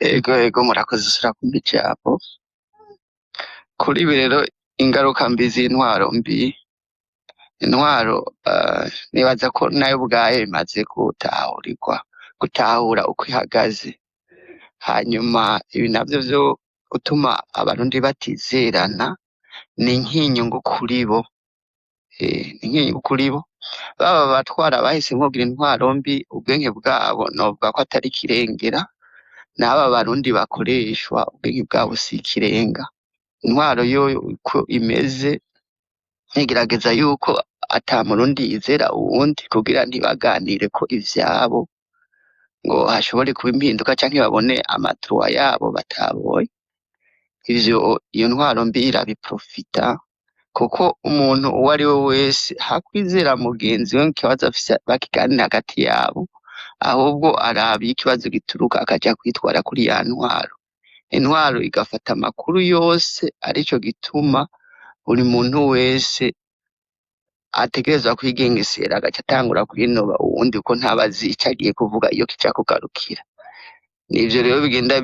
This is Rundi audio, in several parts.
Ego murakoze usura kumpa ijambo. Kuri ibi rero ingaruka mbi z'intwaro mbi, intwaro nibaza ko nayo ubwayo imaze gutahura uko ihagaze. Hanyuma ibi navyo vyo gutuma abarundi batizerana ni nk'inyungu kuri bo. Ni nk'inyungu kuri bo. Baba abatwara bahisemwo kugira intwaro mbi, ubwenge bwabo novuga ko atari ikirengera, n'aba barundi bakoreshwa ubwenge bwabo si ikirenga. Intwaro yo uko imeze ntigerageza yuko ata murundi yizera uwundi kugira ntibaganire ko ivyabo ngo hashobore kuba impinduka canke babone amatruwa yabo batabonye. Ivyo iyo ntwaro mbi irabiprofita kuko umuntu uwo ari we wese hakwizera mugenzi we ikibazo afise bakiganira hagati yabo, ahubwo araba iyo ikibazo gituruka akaja kwitwara kuri ya ntwaro. Intwaro igafata amakuru yose, arico gituma buri muntu wese ategerezwa kwigengesera agaca atangura kwinoba uwundi kuko ntaba azi ico agiye kuvuga iyo kija kugarukira. Nivyo rero bigenda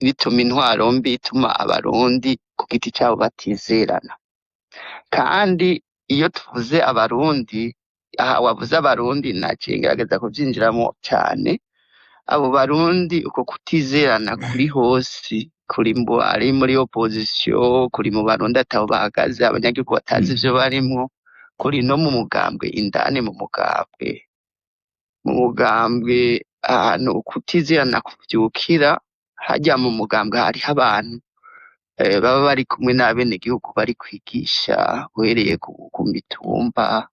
bituma intwaro mbi ituma abarundi ku giti cabo batizerana. Kandi iyo tuvuze abarundi, aha wavuze abarundi naciye ngerageza kuvyinjiramwo cane. Abo barundi uko kutizerana kuri hose, kuri ari muri opposition, kuri mu barundi ataho bahagaze, abanyagihugu batazi ivyo barimwo, kuri no mu mugambwe indani mu mugambwe ahantu kutizerana kuvyukira. Harya mu mugambwe hariho abantu baba bari kumwe n'abenegihugu bari kwigisha, uhereye ku mitumba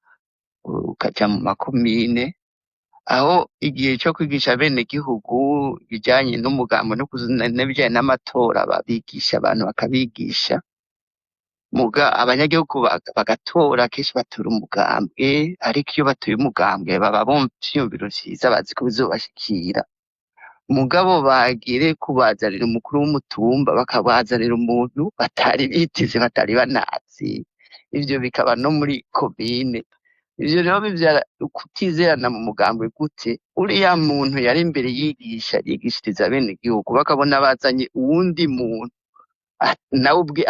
ukaja mu makomine, aho igihe co kwigisha abenegihugu ibijanye n'umugambwe n'ibijanye n'amatora babigisha abantu bakabigisha, muga abanyagihugu bagatora, kenshi batora umugambwe, ariko iyo batoye umugambwe baba bumva ivyiyumviro vyiza bazi ko bizobashikira. Mugabo bagire kubazanira umukuru w'umutumba bakabazanira umuntu batari biteze batari banazi, ivyo bikaba no muri komine. Ivyo rero bivyara kutizerana mu mugambwe gute? Uriya muntu yari imbere yigishiriza abenegihugu, bakabona bazanye uwundi muntu nawe ubwe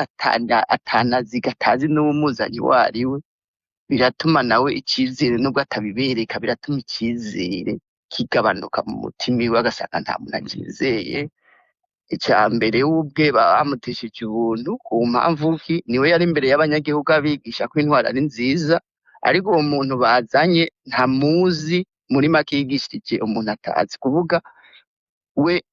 atanaziga, atazi n'uwumuzanye uwo ari we, biratuma nawe icizere nubwo atabibereka, biratuma icizere kigabanuka mu mutima iwe, agasanga nta muntu acizeye. Ica mbere we ubwe baba bamutesheje ubuntu ku mpamvu ki? Niwe yari imbere y'abanyagihugu abigisha ko intwaro ari nziza, ariko uwo muntu bazanye ntamuzi, muri make yigishirije umuntu atazi kuvuga. We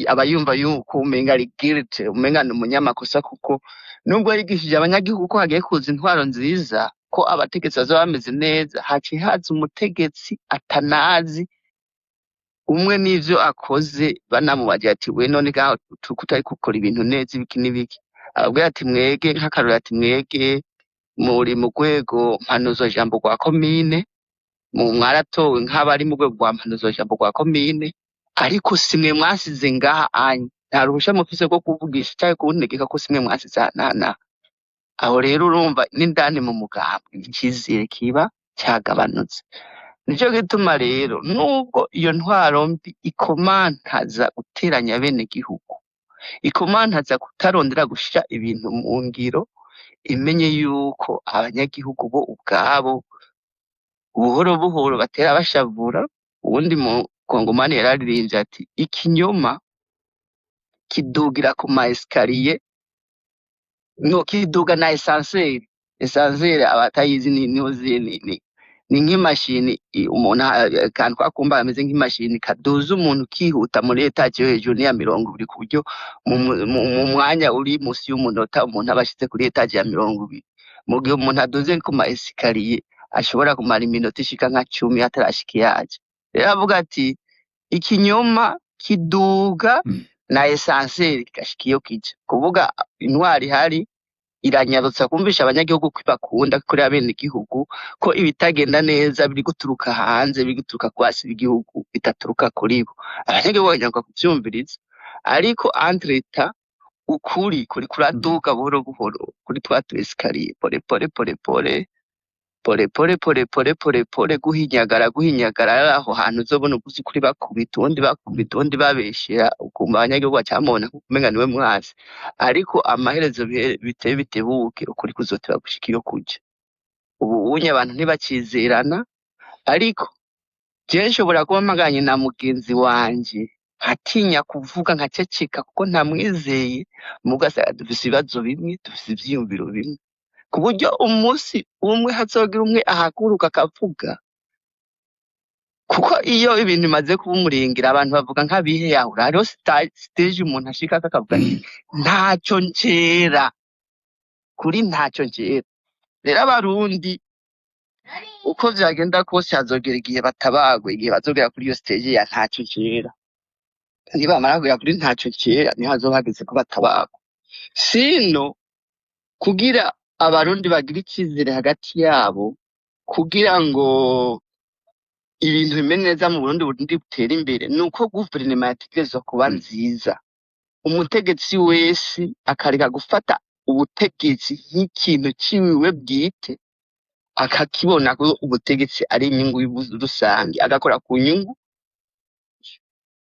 aba yumva yuko umenga ari guilt, umenga ni umunyamakosa, kuko nubwo yigishije abanyagihugu ko hagiye kuza intwaro nziza, ko abategetsi bazoba bameze neza, haciye haza umutegetsi atanazi, umwe n'ivyo akoze banamubaje ati we none ngaho utari gukora ibintu neza ibiki n'ibiki, ababwira ati mwege nk'akarorero, ati mwege muri mu rwego mpanuzwajambo rwa komine, mwaratowe nk'abari mu rwego rwa mpanuzwajambo rwa komine, ariko simwe mwasize ngaha anye, nta ruhusha mufise rwo kuvugisha canke kuntegeka ko simwe mwasize aha. Aho rero urumva n'indani mu mugambwe icizere kiba cagabanutse. Nico gituma rero nubwo iyo ntwaro mbi ikomantaza guteranya abenegihugu, ikomantaza kutarondera gushira ibintu mu ngiro, imenye yuko abanyagihugu bo ubwabo buhoro buhoro batera bashavura. Uwundi mukongomani yararirimbye ati ikinyoma kidugira ku ma escalier, no kiduga na esanseri. Esanseri abatayizi ni nk'imashini umuntu akantu kakumba ameze nk'imashini kaduza umuntu kihuta muri etaje yo hejuru ya 20 ku buryo mu mwanya uri musi y'umunota umuntu abashitse kuri etaje ya 20. Mu gihe umuntu aduze ku ma escalier ashobora kumara iminota ishika nka 10 atarashika yaje. Rero avuga ati ikinyoma kiduga na esanseri kigashika iyo kija, kuvuga intwari hari iranyarutsa kumvisha abanyagihugu ko bakunda kuri abenegihugu ko ibitagenda neza biri guturuka hanze, biri guturuka kwasi b'igihugu, bitaturuka kuri bo. Abanyagihugu banyarwa kuvyumviriza, ariko entreta ukuri kuri kuraduka buhoro buhoro kuri twa tu escalier, pole pole guhinyagara aho hantu uzobona uguzi kuri bakubita undi babeshera ukumva abanyagihugu bacamubona kumenga niwe mwasi, ariko amaherezo biteye bitebuke ukuri kuzoteba gushika iyo kuja. Ubu unye abantu ntibakizerana, ariko jewe nshobora kuba mpanganye na mugenzi wanje nkatinya kuvuga nkaceceka kuko ntamwizeye, mugasanga dufise ibibazo bimwe, dufise ivyiyumviro bimwe, ku buryo umunsi umwe hazogira umwe ahaguruka akavuga. Kuko iyo ibintu bimaze kuba umurengera abantu bavuga nk'abiheyahura, hariho stage umuntu ashikako akavuga ati ntaco ncera, kuri ntaco ncera. Rero abarundi uko vyagenda kose hazogera igihe batabagwe, igihe bazogera kuri iyo stage ya ntaco ncera. Nibamara kugera kuri ntaco ncera niho hazoba hageze ko batabagwa. Sino kugira abarundi bagira icizere hagati yabo, kugira ngo ibintu bimere neza mu Burundi butere imbere, nuko guverinoma yategerezwa kuba nziza. Umutegetsi wese akareka gufata ubutegetsi nk'ikintu ciwiwe bwite, akakibona ko ubutegetsi ari inyungu rusange, agakora ku nyungu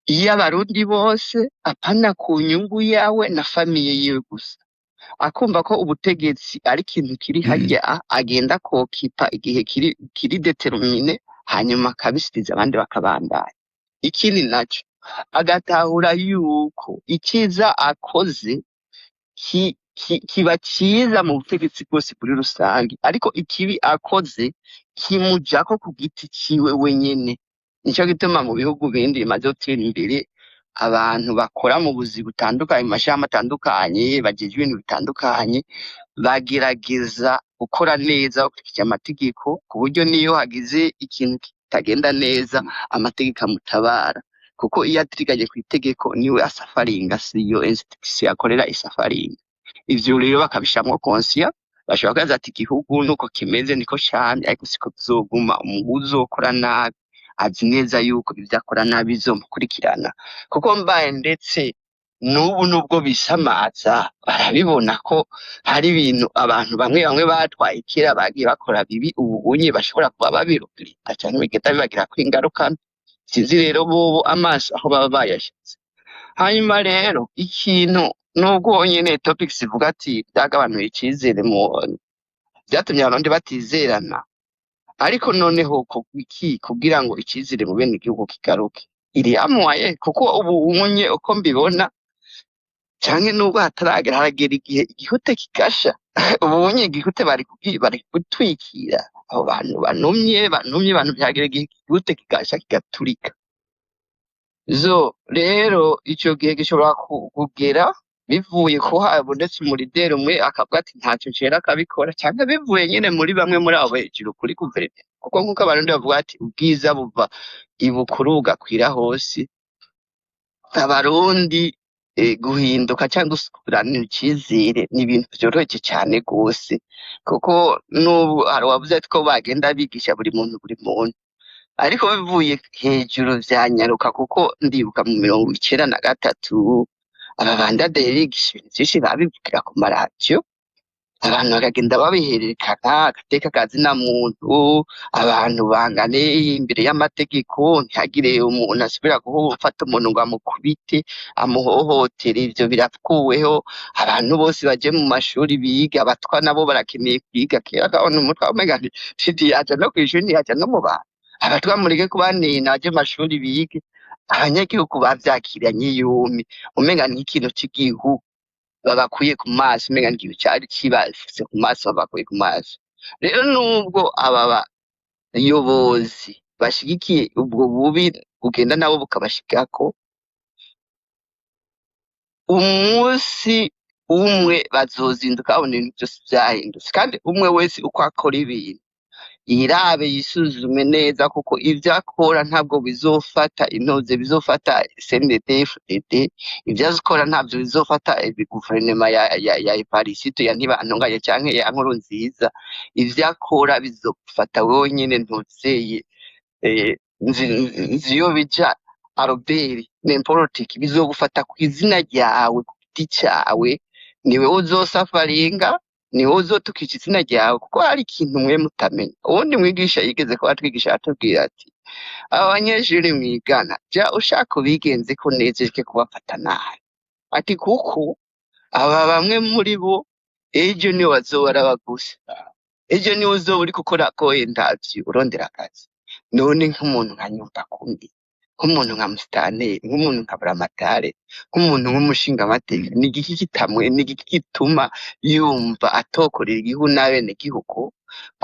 y'abarundi bose, apana ku nyungu yawe na famiye yiwe gusa. Akumva ko ubutegetsi ari ikintu kiri harya agenda kokipa igihe kiri determine, hanyuma akabishiriza abandi bakabandanya. Ikindi naco agatahura yuko iciza akoze kiba ciza mu butegetsi bwose kuri rusange, ariko ikibi akoze kimujako ku giti ciwe wenyene. Nico gituma mu bihugu bindi bimaze gutera imbere, abantu bakora mu buzi butandukanye, mu mashirahamwe atandukanye, bajejwe ibintu bitandukanye, bagerageza gukora neza bakurikije amategeko, ku buryo niyo hagize ikintu kitagenda neza amategeko amutabara. Kuko iyo atiriganye kw'itegeko niwe asafaringa, siyo institution akorera isafaringa. Ivyo rero bakabishamwo conscient, bashobora kubaza ati igihugu nuko kimeze niko camye, ariko siko bizoguma. Uzokora nabi azi neza yuko ivyo akora nabi bizomukurikirana, kuko mbaye ndetse n'ubu nubwo bisamaza barabibona ko hari ibintu abantu bamwe batwaye kera bagiye bakora bibi, ubu unye bashobora kuba babirukirita canke bigenda bibagirako ingaruka. Sinzi rero bobo amaso aho baba bayashize. Hanyuma rero ikintu nubwo nyene topics ivuga ati vyagabanuye icizere vyatumye abarundi batizerana, ariko noneho iki kugira ngo icizere mu bene igihugu kigaruke iri amwaye, kuko ubu unye uko mbibona canke nubwo hataragera haragera igihe igihute kigasha. Ubu unye igihute bari gutwikira abo bantu banumye abantu vyagera igihe igihute kigasha kigaturika. Rero ico gihe gishobora kugera bivuye ko habonetse umurideri umwe akavuga ati ntaco ncera akabikora, canke bivuye nyene muri bamwe muri abo hejuru kuri guverinoma. Kuko nkuko abarundi bavuga ati ubwiza buva ibukuru bugakwira hose. Abarundi guhinduka canke gusubiranira icizere ni ibintu vyoroheje cane gose, kuko n'ubu hari uwavuze ko bagenda bigisha buri muntu, ariko bivuye hejuru vyanyaruka. Kuko ndibuka mu 1993 aba bandadaye bigisha ibintu vyinshi babivugira ku maradiyo, abantu bakagenda babihererekana agateka kazina muntu, abantu bangane imbere y'amategeko, ntihagire umuntu asubira gufata umuntu ngo amukubite amuhohotere. Ivyo birakuweho, abantu bose baje mu mashuri biga, abatwa nabo barakeneye kwiga. Kera kabona umutwa umenga ntiyaja no kw'ishuri ntiyaja no mu bantu. Abatwa mureke kubanena baje mu mashuri bige. Abanyagihugu bavyakiranye yompi, umenga n'ikintu c'igihugu babakuye ku maso, umenga n'ikintu cari kibafise ku maso babakuye ku maso. Rero nubwo aba bayobozi bashigikiye ubwo bubi bugenda nabo bukabashikako, umunsi umwe bazozinduka babona ibintu vyose vyahindutse. Kandi umwe wese uko akora ibintu yirabe yisuzume neza, kuko ivyo akora ntabwo bizofata intoze, bizofata CNDD-FDD. Ivyo azikora ntabyo bizofata guverinoma ya Evariste ya Ntibantunganya canke ya Nkurunziza. Ivyo akora bizofata wewe nyene ntuzeye Nziyobija Albert n'imporotiki, bizogufata kw'izina ryawe ku giti cawe, niwe uzosafaringa ni wowe uzotukisha izina ryawe kuko hari ikintu mwe mutamenya. Uwundi mwigisha yigeze kuba atwigisha atubwira ati aba banyeshuri mwigana jya ushaka ubigenze ko unezejwe kubafata nabi, ati kuko aba bamwe muri bo ejo niwe bazoba arabagusa, ejo niwe uzoba uri gukora ko interview urondera akazi. None nk'umuntu nka Nyumbakumbi, nk'umuntu nka Musitanteri, nk'umuntu nka Buramatare, nk'umuntu nk'umushingamateka, ni igiki kitamwe, ni igiki gituma yumva atokorera igihugu n'abenegihugu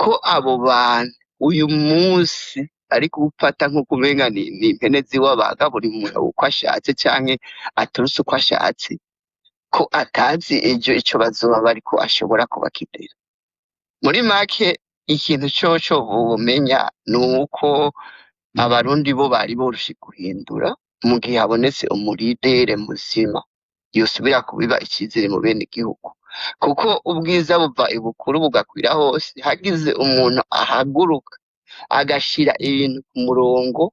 ko abo bantu uyu munsi ari gufata nk'uko umenga ni impene ziwabaga buri muntu uko ashatse canke aturutse uko ashatse, ko atazi ejo ico bazoba bariko ashobora kubakidira. Muri make ikintu coco bomenya ni uko abarundi bo bari boroshe guhindura mu gihe habonetse umuridere muzima yosubira kubiba icizere mu bene igihugu, kuko ubwiza buva ibukuru bugakwira hose. Hagize umuntu ahaguruka agashira ibintu ku murongo,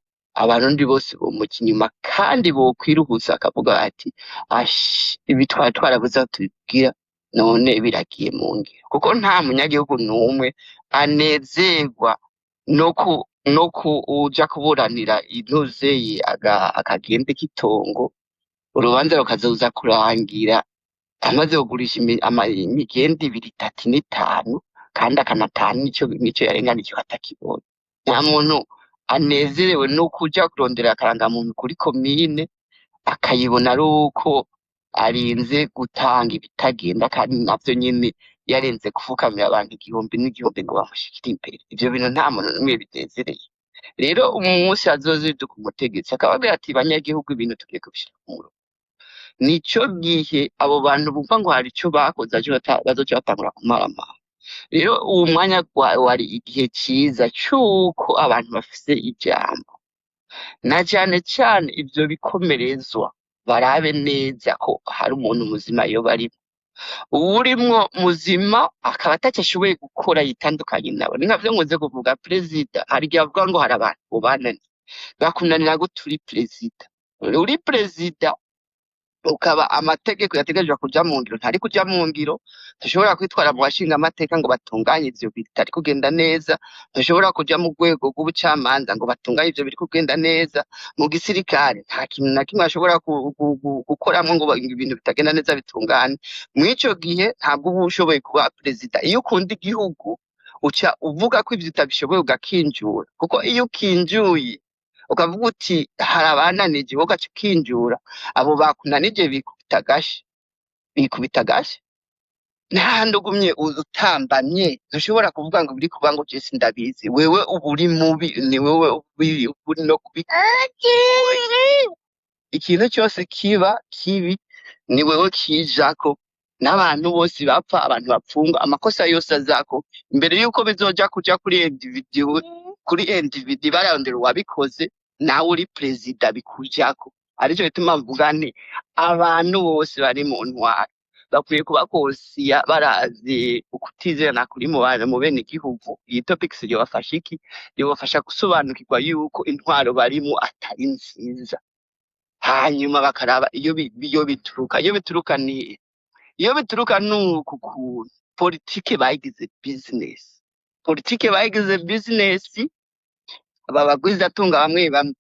abarundi bose bomuca inyuma kandi bokwiruhutsa akavuga ati ibi twari twarabuze aho tubibwira none biragiye mu ngiro, kuko nta munyagihugu n'umwe anezerwa no uja kuburanira intuzeye akagende k'itongo, urubanza rukazoza kurangira amaze kugurisha imigende 2, 3 n'5 kandi akanataha nico yarenganije atakibonye. Nta muntu anezerewe no kuja kurondera akarangamuntu kuri komine akayibona ari uko arinze gutanga ibitagenda kandi navyo nyene yarenze gufukamira abantu igihumbi n'igihumbi ngo bamushikire imbere. Ivyo bintu nta muntu n'umwe binezereye. Rero umunsi azoziduka umutegetsi akababwira ati banyagihugu ibintu tugiye kubishira ku murongo, nico gihe abo bantu bumva ngo hari ico bakoze bazoca batangura kumaramara. Rero uwo mwanya wari igihe ciza c'uko abantu bafise ijambo, na cane cane ivyo bikomerezwa barabe neza ko hari umuntu muzima yoba arimwo. Uwurimwo muzima akaba ataco ashoboye gukora yitandukanye nabo. Ni nkavyo nkunze kuvuga, perezida hari igihe avuga ngo hari abantu bananiye. Bakunanira gute uri perezida? Uri perezida ukaba amategeko yategerezwa kuja mu ngiro ntari kuja mu ngiro, dushobora kwitwara mu bashinga amateka ngo batunganye ivyo bitari kugenda neza, dushobora kuja mu rwego rw'ubucamanza ngo batunganye ivyo biri kugenda neza, mu gisirikare nta kintu na kimwe ashobora gukoramwo ngo ibintu bitagenda neza bitungane. Mw'ico gihe ntabwo uba ushoboye kuba perezida. Iyo ukunda igihugu uca uvuga ko ivyo utabishoboye ugakinjura, kuko iyo ukinjuye ukavuga uti hari abananije wowe ugaca ukinjura, abo bakunanije bikubita agashi. N'ahandi ugumye utambamye ntushobora kuvuga ngo biri kuba ngo je sindabizi. Wewe uba uri mubi, ni wewe uri no ikintu cyose kiba kibi ni wewe kijako, n'abantu bose bapfa, abantu bapfungwa, amakosa yose azako imbere yuko bizoja kuja kuri endividi bararondera uwabikoze, nawe uri perezida bikujako. Arico gituma mvuga nti abantu bose bari mu ntwaro bakwiye kuba kosiya barazi ukutizerana kuri mu bene igihugu. Iyi topic yobafasha iki? Yobafasha gusobanukirwa yuko intwaro barimo atari nziza, hanyuma bakaraba iyo bituruka nuku kuntu politike bayigize business. Aba bagwizatunga bamwe bamwe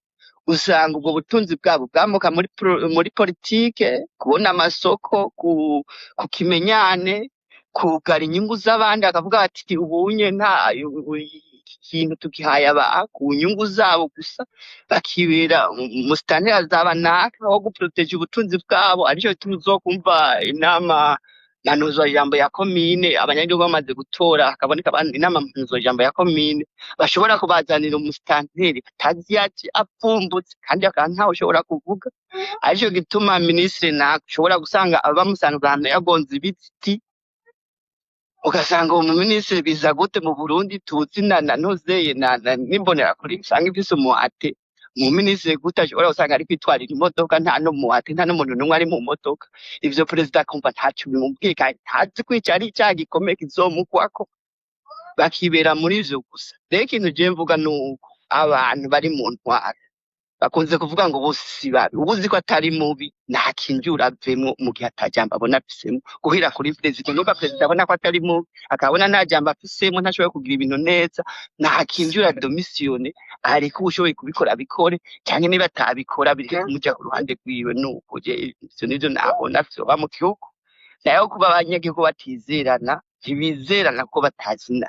usanga ubwo butunzi bwabo bwamuka muri politike, kubona amasoko, ku kimenyane, kugara inyungu z'abandi, akavuga ati ubunye nta ikintu tugihaye ku nyungu zabo gusa, bakibera Musitanteri azaba naka wo guproteja ubutunzi bwabo. Arico gituma uzokumva inama mpanuzwajambo ya komine abanyagihugu bamaze gutora hakaboneka inama mpanuzwajambo ya komine bashobora kubazanira umusitanteri batazi yaje apfumbutse kandi akaba ntawe ushobora kuvuga. Arico gituma minisitiri naka ushobora gusanga abamusanze ahantu yagonze ibiti, ugasanga uwo muminisitiri biza gute mu Burundi tuzi ntuzeye n'imbonerakure usanga ifise umuhate. Umuminisitiri gute ashobora gusanga ari kwitwarira imodoka nta n'umuhate, nta n'umuntu n'umwe ari mu modoka. Ivyo perezida akumva ntaco bimubwiye kandi ntazi ko ico ari icaha gikomeye kizomugwako, bakibera muri ivyo gusa. Rero ikintu je mvuga nuko abantu bari mu ntwaro bakunze kuvuga ngo bose si babi, ubuzi ko atari mubi ntakinjura avemwo mu gihe atajambo abona afisemwo, guhera kuri perezida. Nuko perezida abona ko atari mubi akabona nta jambo afisemwo, ntashoboye kugira ibintu neza, ntakinjura domisiyone, ariko ubushoboye kubikora abikore, canke niba atabikora bireke kumuja ku ruhande rwiwe. Nuko je ivyo nivyo nabona vyoba mu gihugu. Nayo kuba abanyagihugu batizerana, ntibizerana ko batazina,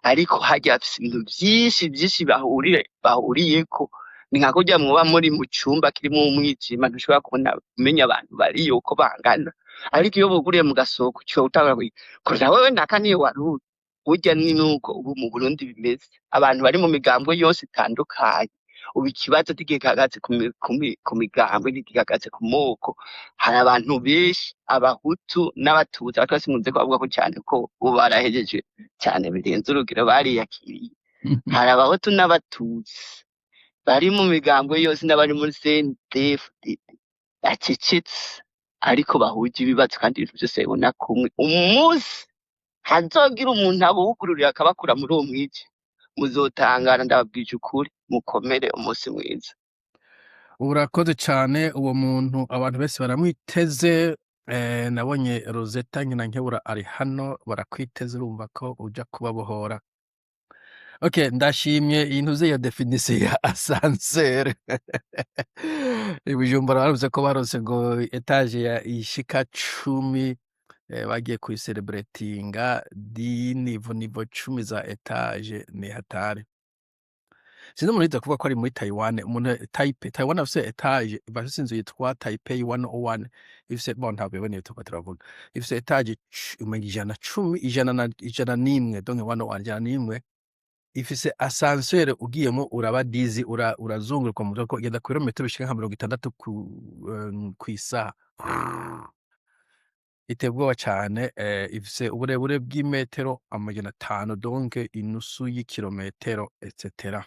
ariko harya bafise ibintu vyinshi bahuriyeko. Ni nka kurya muba muri mu cumba kirimwo umwijima, ntushobora kumenya abantu bariyo uko bangana, ariko iyo buguriye mu gasoko uca utangura koza wewe naka niyo waruzi. Burya ni nuko ubu mu Burundi bimeze, abantu bari mu migambwe yose itandukanye. Ubu ikibazo ntigihagaze ku migambwe, ntigihagaze ku moko. Hari abantu benshi, abahutu n'abatutsi, ariko sinkunze kubavuga ko cyane ko ubu barahejeje cyane birenze urugero, bariyakiriye. Hari abahutu n'abatutsi bari mu migambwe yose n'abari muri CNDD-FDD bacecetse, ariko bahuje ibibazo kandi ibintu byose babona kumwe. Umunsi hazogira umuntu abugururira akabakura muri uwo mwije, muzotangara. Ndababwije ukuri, mukomere, umunsi mwiza. Urakoze cyane. Uwo muntu abantu bese baramwiteze. Nabonye Rosetta Nkebura ari hano, barakwiteze, urumva ko uja kubabohora. Okay, ndashimye iyi ntuze ya definisiyo ya asansere. Ibijumbura baravuze ko barose ngo etaje ya ishika 10, bagiye kuyiserebratinga nivo 10 za etaje. Ni hatari. Sinzi umuntu kuvuga ko ari muri Taiwan. Umuntu Taiwan afise etaje, bafise inzu yitwa Taipei 101, ifise ntabwo biboneye tuko turavuga, ifise etaje 110 donc 101 ifise asansere, ugiyemo uraba dizi, urazunguruka mu ko genda kilometero bishika nka 60 kw'isaha. Iteye ubwoba cyane. Ifise uburebure bw'imetero 500, donc inusu y'ikilometero etc.